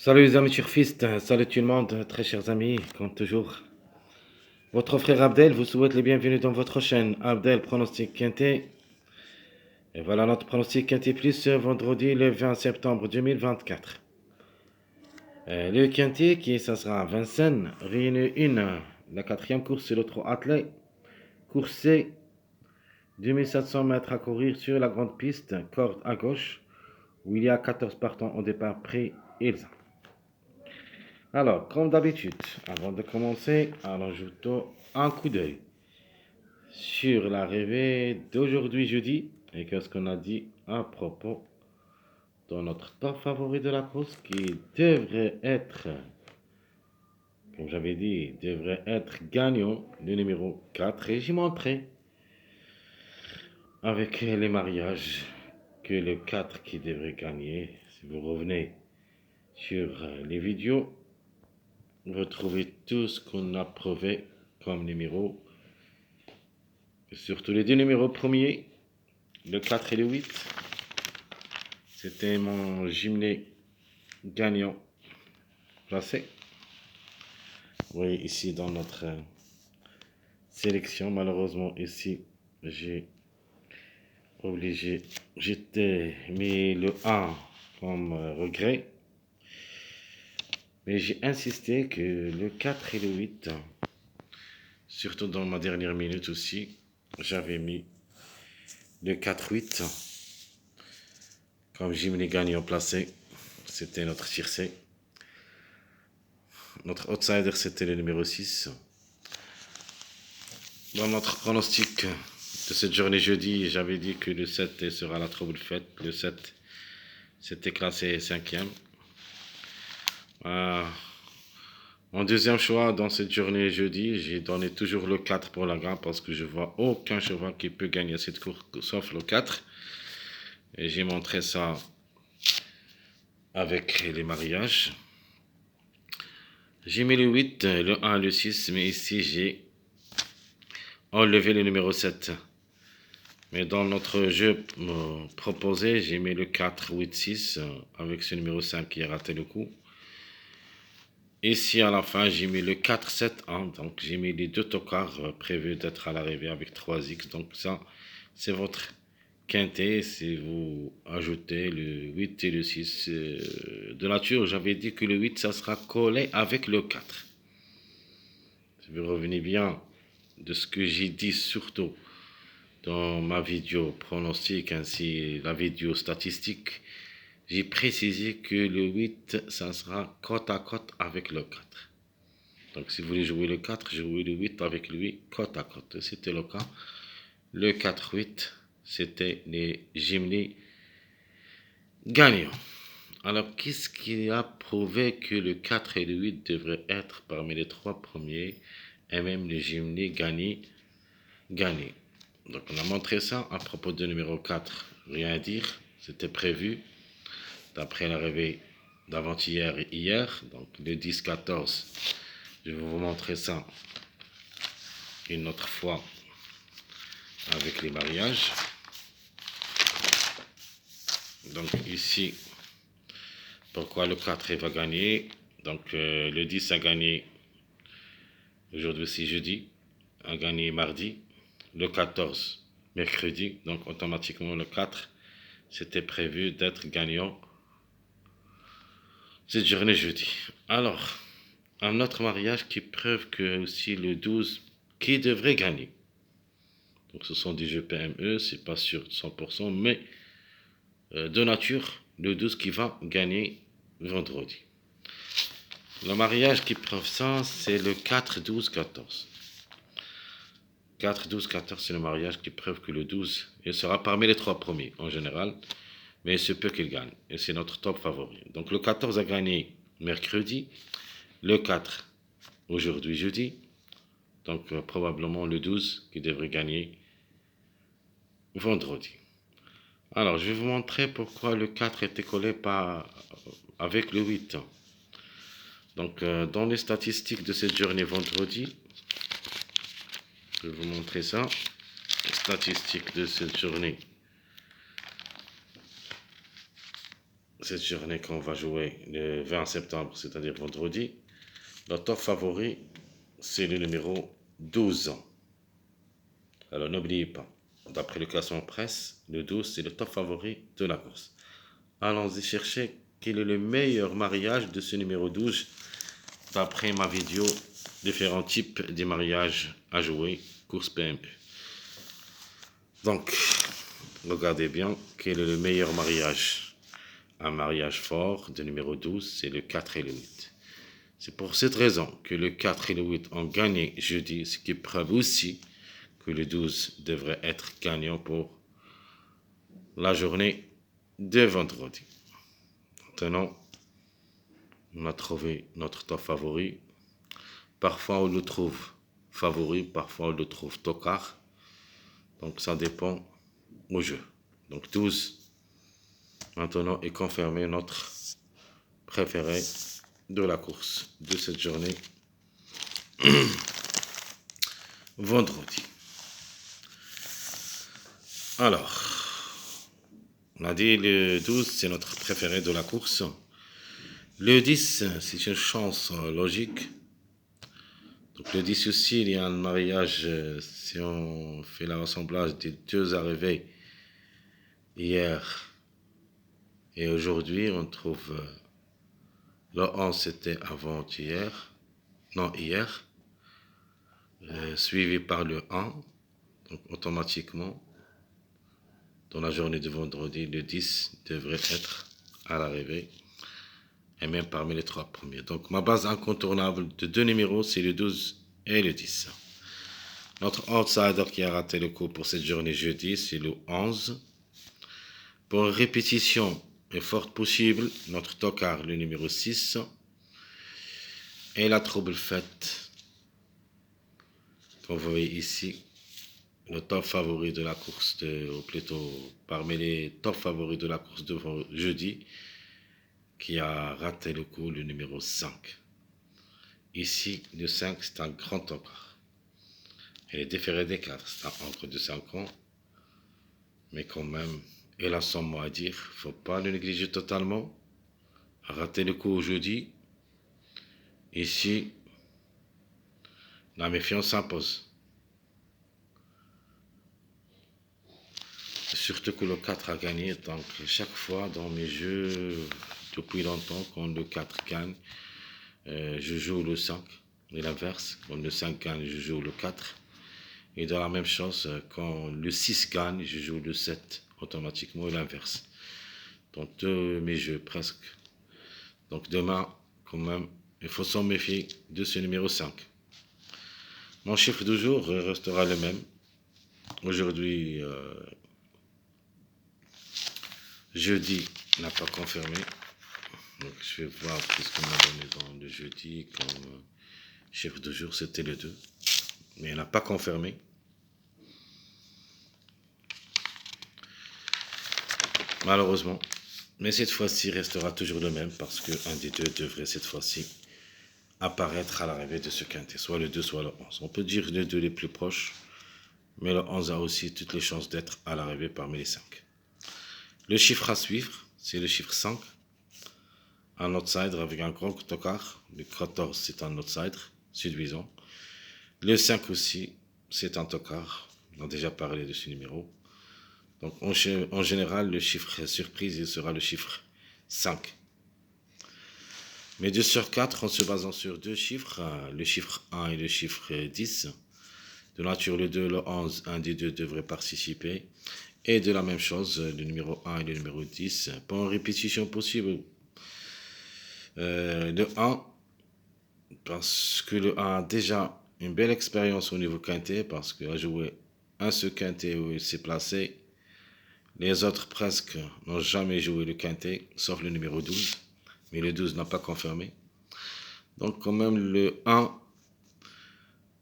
Salut les amis turfistes, salut tout le monde, très chers amis, comme toujours. Votre frère Abdel vous souhaite les bienvenus dans votre chaîne Abdel Pronostic Quintet. Et voilà notre pronostic Quintet Plus ce vendredi le 20 septembre 2024. Le Quintet ça sera à Vincennes, Réunion 1, la quatrième course c'est le trot attelé. Course C, 2700 mètres à courir sur la grande piste, corde à gauche, où il y a 14 partants au départ près Ilsa. Alors, comme d'habitude, avant de commencer, allons jeter un coup d'œil sur l'arrivée d'aujourd'hui jeudi et qu'est-ce qu'on a dit à propos de notre top favori de la course qui devrait être, comme j'avais dit, devrait être gagnant, le numéro 4 et j'y montrerai avec les mariages que le 4 qui devrait gagner. Si vous revenez sur les vidéos, vous trouvez tout ce qu'on a prouvé comme numéro. Surtout les deux numéros premiers, le 4 et le 8. C'était mon jumelé gagnant placé. Oui, ici dans notre sélection, malheureusement ici, j'ai j'étais mis le 1 comme regret. Mais j'ai insisté que le 4 et le 8, surtout dans ma dernière minute aussi, j'avais mis le 4-8 comme jumelé gagnant placé. C'était notre tiercé. Notre outsider, c'était le numéro 6. Dans notre pronostic de cette journée jeudi, j'avais dit que le 7 sera la trouble faite. Le 7, c'était classé 5e. Mon deuxième choix dans cette journée jeudi, j'ai donné toujours le 4 pour la gagne parce que je vois aucun cheval qui peut gagner cette course sauf le 4. Et j'ai montré ça avec les mariages. J'ai mis le 8, le 1, le 6, mais ici j'ai enlevé le numéro 7. Mais dans notre jeu proposé, j'ai mis le 4, 8, 6 avec ce numéro 5 qui a raté le coup. Ici à la fin, j'ai mis le 4, 7, 1. Donc j'ai mis les deux tocards prévus d'être à l'arrivée avec 3X. Donc ça, c'est votre quintet. Si vous ajoutez le 8 et le 6 de nature, j'avais dit que le 8, ça sera collé avec le 4. Si vous revenez bien de ce que j'ai dit surtout dans ma vidéo pronostic ainsi la vidéo statistique, j'ai précisé que le 8, ça sera côte à côte avec le 4. Donc si vous voulez jouer le 4, jouez le 8 avec lui côte à côte. C'était le cas. Le 4-8, c'était les jumelés gagnants. Alors qu'est-ce qui a prouvé que le 4 et le 8 devraient être parmi les trois premiers et même les jumelés gagnés? Donc on a montré ça à propos du numéro 4, rien à dire, c'était prévu d'après l'arrivée d'avant-hier et hier, donc le 10-14, je vais vous montrer ça une autre fois avec les mariages. Donc ici, pourquoi le 4 va gagner? Donc le 10 a gagné, aujourd'hui c'est jeudi, a gagné mardi, le 14 mercredi, donc automatiquement le 4 c'était prévu d'être gagnant cette journée jeudi. Alors, un autre mariage qui prouve que aussi le 12 qui devrait gagner. Donc ce sont des jeux PME, c'est pas sûr de 100%, mais de nature, le 12 qui va gagner vendredi. Le mariage qui prouve ça, c'est le 4-12-14. 4-12-14, c'est le mariage qui prouve que le 12, il sera parmi les trois premiers en général, mais il se peut qu'il gagne, et c'est notre top favori. Donc le 14 a gagné mercredi, le 4 aujourd'hui jeudi, donc probablement le 12 qui devrait gagner vendredi. Alors je vais vous montrer pourquoi le 4 était collé avec le 8. Donc dans les statistiques de cette journée vendredi, je vais vous montrer ça. Les statistiques de cette journée cette journée qu'on va jouer le 20 septembre, c'est-à-dire vendredi, le top favori, c'est le numéro 12. Alors n'oubliez pas, d'après le classement presse, le 12 c'est le top favori de la course. Allons-y chercher quel est le meilleur mariage de ce numéro 12 d'après ma vidéo, différents types de mariages à jouer, course PMU. Donc, regardez bien quel est le meilleur mariage. Un mariage fort de numéro 12, c'est le 4 et le 8. C'est pour cette raison que le 4 et le 8 ont gagné jeudi, ce qui prouve aussi que le 12 devrait être gagnant pour la journée de vendredi. Maintenant, on a trouvé notre top favori. Parfois, on le trouve favori, parfois, on le trouve tocard. Donc, ça dépend au jeu. Donc, 12, maintenant, est confirmé notre préféré de la course de cette journée vendredi. Alors, on a dit le 12, c'est notre préféré de la course. Le 10, c'est une chance logique. Donc le 10 aussi, il y a un mariage, si on fait l'assemblage des deux arrivées hier et aujourd'hui, on trouve le 11, c'était avant-hier, non hier, suivi par le 1, donc automatiquement, dans la journée de vendredi, le 10 devrait être à l'arrivée, et même parmi les trois premiers. Donc ma base incontournable de deux numéros, c'est le 12 et le 10. Notre outsider qui a raté le coup pour cette journée jeudi, c'est le 11. Pour une répétition est forte possible, notre tocard, le numéro 6. Et la trouble faite, comme vous voyez ici, le top favori de la course, ou plutôt parmi les top favoris de la course de jeudi, qui a raté le coup, le numéro 5. Ici, le 5, c'est un grand tocard. Il est différé des 4, c'est un encre de 5 ans. Mais quand même, il a son mot à dire. Il ne faut pas le négliger totalement. Rater le coup jeudi. Ici, la méfiance s'impose. Surtout que le 4 a gagné. Donc, chaque fois dans mes jeux, depuis longtemps, quand le 4 gagne, je joue le 5. Et l'inverse, quand le 5 gagne, je joue le 4. Et dans la même chose, quand le 6 gagne, je joue le 7 automatiquement et l'inverse. Dans tous mes jeux presque. Donc demain, quand même, il faut s'en méfier de ce numéro 5. Mon chiffre du jour restera le même. Aujourd'hui, jeudi n'a pas confirmé. Donc je vais voir ce qu'on m'a donné dans le jeudi comme chiffre du jour, c'était le 2. Mais il n'a pas confirmé. Malheureusement. Mais cette fois-ci restera toujours le même parce qu'un des deux devrait cette fois-ci apparaître à l'arrivée de ce quintet, soit le 2, soit le 11. On peut dire les deux les plus proches, mais le 11 a aussi toutes les chances d'être à l'arrivée parmi les 5. Le chiffre à suivre, c'est le chiffre 5, un outsider avec un grand tocard. Le 14, c'est un outsider, séduisant. Le 5 aussi, c'est un tocard. On a déjà parlé de ce numéro. Donc en général, le chiffre surprise, il sera le chiffre 5. Mais 2 sur 4 en se basant sur deux chiffres, le chiffre 1 et le chiffre 10. De nature, le 2, le 11, un des deux devrait participer. Et de la même chose, le numéro 1 et le numéro 10. Pour une répétition possible, le 1, parce que le 1 a déjà une belle expérience au niveau quintet, parce qu'il a joué un seul quintet où il s'est placé. Les autres presque n'ont jamais joué le quintet, sauf le numéro 12. Mais le 12 n'a pas confirmé. Donc quand même le 1,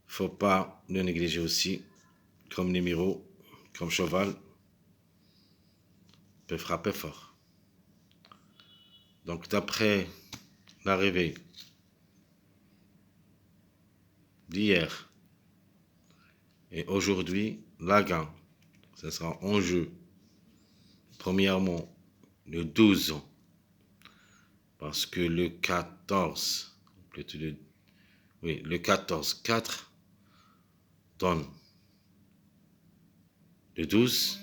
faut pas le négliger aussi, comme numéro, comme cheval, peut frapper fort. Donc d'après l'arrivée d'hier et aujourd'hui, la gagne, ce sera en jeu. Premièrement, le 12 parce que le 14, plutôt le 14, 4 donne le 12.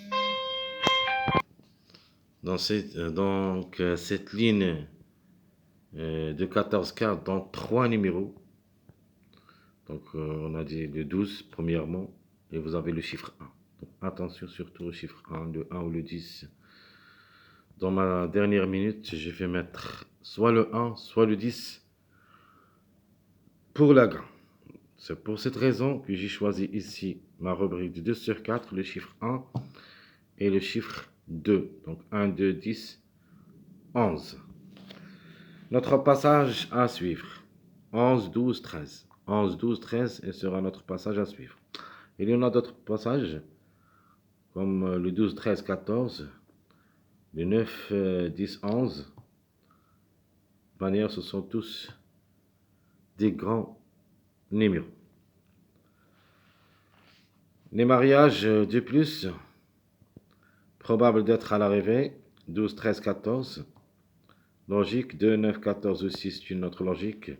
Cette ligne de 14 cartes dans 3 numéros. Donc, on a dit le 12 premièrement, et vous avez le chiffre 1. Donc, attention surtout au chiffre 1, le 1 ou le 10. Dans ma dernière minute, je vais mettre soit le 1, soit le 10 pour la gain. C'est pour cette raison que j'ai choisi ici ma rubrique de 2 sur 4, le chiffre 1 et le chiffre 2. Donc 1, 2, 10, 11. Notre passage à suivre. 11, 12, 13. 11, 12, 13 et sera notre passage à suivre. Il y en a d'autres passages comme le 12, 13, 14, le 9, 10, 11. De toute manière, ce sont tous des grands numéros. Les mariages de plus, probables d'être à l'arrivée, 12, 13, 14. Logique, 2, 9, 14 aussi, c'est une autre logique.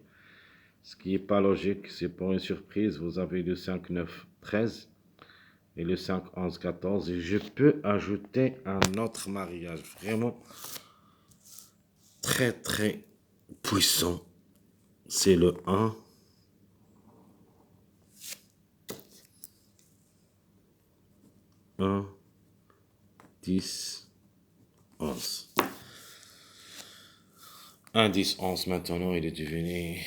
Ce qui n'est pas logique, c'est pour une surprise. Vous avez le 5, 9, 13 et le 5, 11, 14. Et je peux ajouter un autre mariage vraiment très très puissant. C'est le 1. 1, 10, 11. 1, 10, 11 maintenant, il est devenu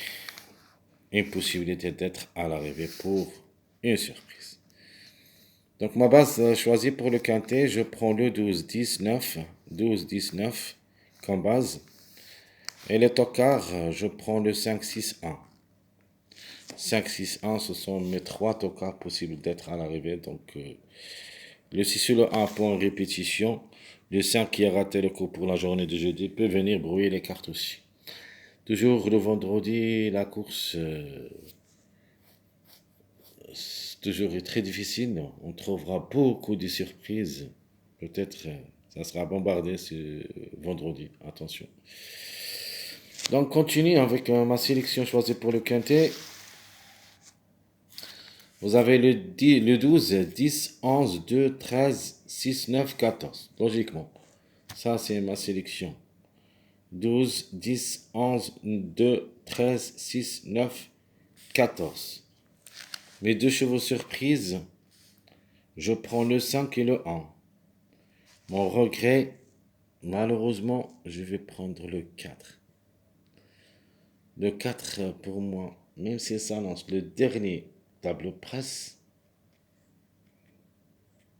une possibilité d'être à l'arrivée pour une surprise. Donc ma base choisie pour le quintet, je prends le 12, 10, 9. 12, 10, 9 comme base. Et les tocards, je prends le 5, 6, 1. 5, 6, 1, ce sont mes 3 tocards possibles d'être à l'arrivée. Donc le 6 sur le 1 pour une répétition. Le 5 qui a raté le coup pour la journée de jeudi peut venir brouiller les cartes aussi. Toujours le vendredi, la course toujours très difficile. On trouvera beaucoup de surprises. Peut-être ça sera bombardé ce vendredi. Attention. Donc continue avec ma sélection choisie pour le quintet. Vous avez le 12, 10, 11, 2, 13, 6, 9, 14. Logiquement. Ça, c'est ma sélection. 12, 10, 11, 2, 13, 6, 9, 14. Mes deux chevaux surprises, je prends le 5 et le 1. Mon regret, malheureusement, je vais prendre le 4. Le 4, pour moi, même si ça lance le dernier tableau presse,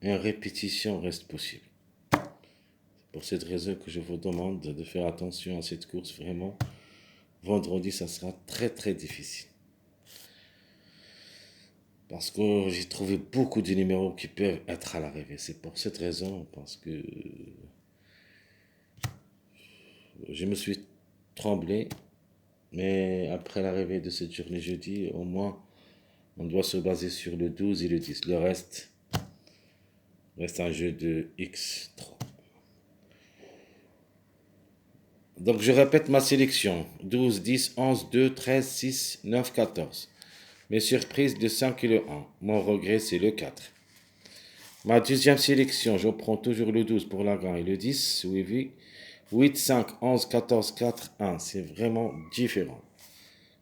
une répétition reste possible. C'est pour cette raison que je vous demande de faire attention à cette course. Vraiment, vendredi, ça sera très très difficile. Parce que j'ai trouvé beaucoup de numéros qui peuvent être à l'arrivée. C'est pour cette raison, parce que je me suis tremblé. Mais après l'arrivée de cette journée jeudi, au moins, on doit se baser sur le 12 et le 10. Le reste un jeu de X3. Donc je répète ma sélection. 12, 10, 11, 2, 13, 6, 9, 14. Mes surprises de 5 et le 1. Mon regret, c'est le 4. Ma deuxième sélection, je prends toujours le 12 pour la gagne et le 10, oui. 8, 5, 11, 14, 4, 1. C'est vraiment différent.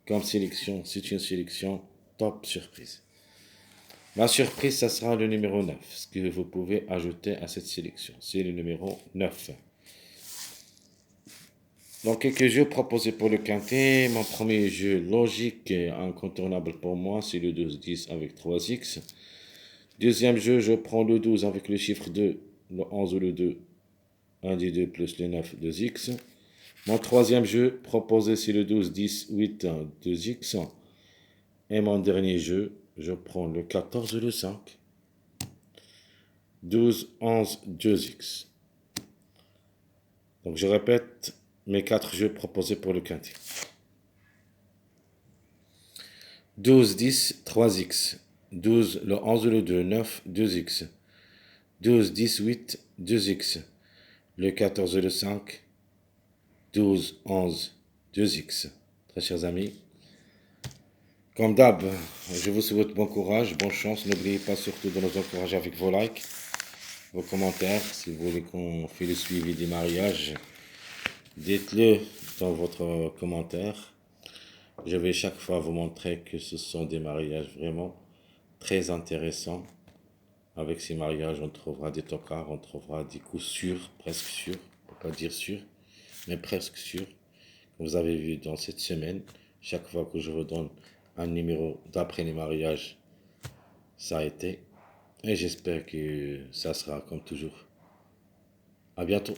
Comme sélection, c'est une sélection top surprise. Ma surprise, ça sera le numéro 9. Ce que vous pouvez ajouter à cette sélection, c'est le numéro 9. Donc, quelques jeux proposés pour le quintet. Mon premier jeu logique et incontournable pour moi, c'est le 12-10 avec 3x. Deuxième jeu, je prends le 12 avec le chiffre 2, le 11 ou le 2, 1 des 2 plus le 9, 2x. Mon troisième jeu proposé, c'est le 12, 10, 8, 2x. Et mon dernier jeu, je prends le 14 et le 5. 12, 11, 2x. Donc je répète mes 4 jeux proposés pour le quintet. 12, 10, 3x. 12, le 11 et le 2, 9, 2x. 12, 10, 8, 2x. Le 14 et le 5, 12, 11, 2X. Très chers amis, comme d'hab, je vous souhaite bon courage, bonne chance. N'oubliez pas surtout de nous encourager avec vos likes, vos commentaires. Si vous voulez qu'on fait le suivi des mariages, dites-le dans votre commentaire. Je vais chaque fois vous montrer que ce sont des mariages vraiment très intéressants. Avec ces mariages, on trouvera des tocards, on trouvera des coups sûrs, presque sûrs, on peut pas dire sûrs, mais presque sûrs. Vous avez vu dans cette semaine, chaque fois que je redonne un numéro d'après les mariages, ça a été. Et j'espère que ça sera comme toujours. À bientôt.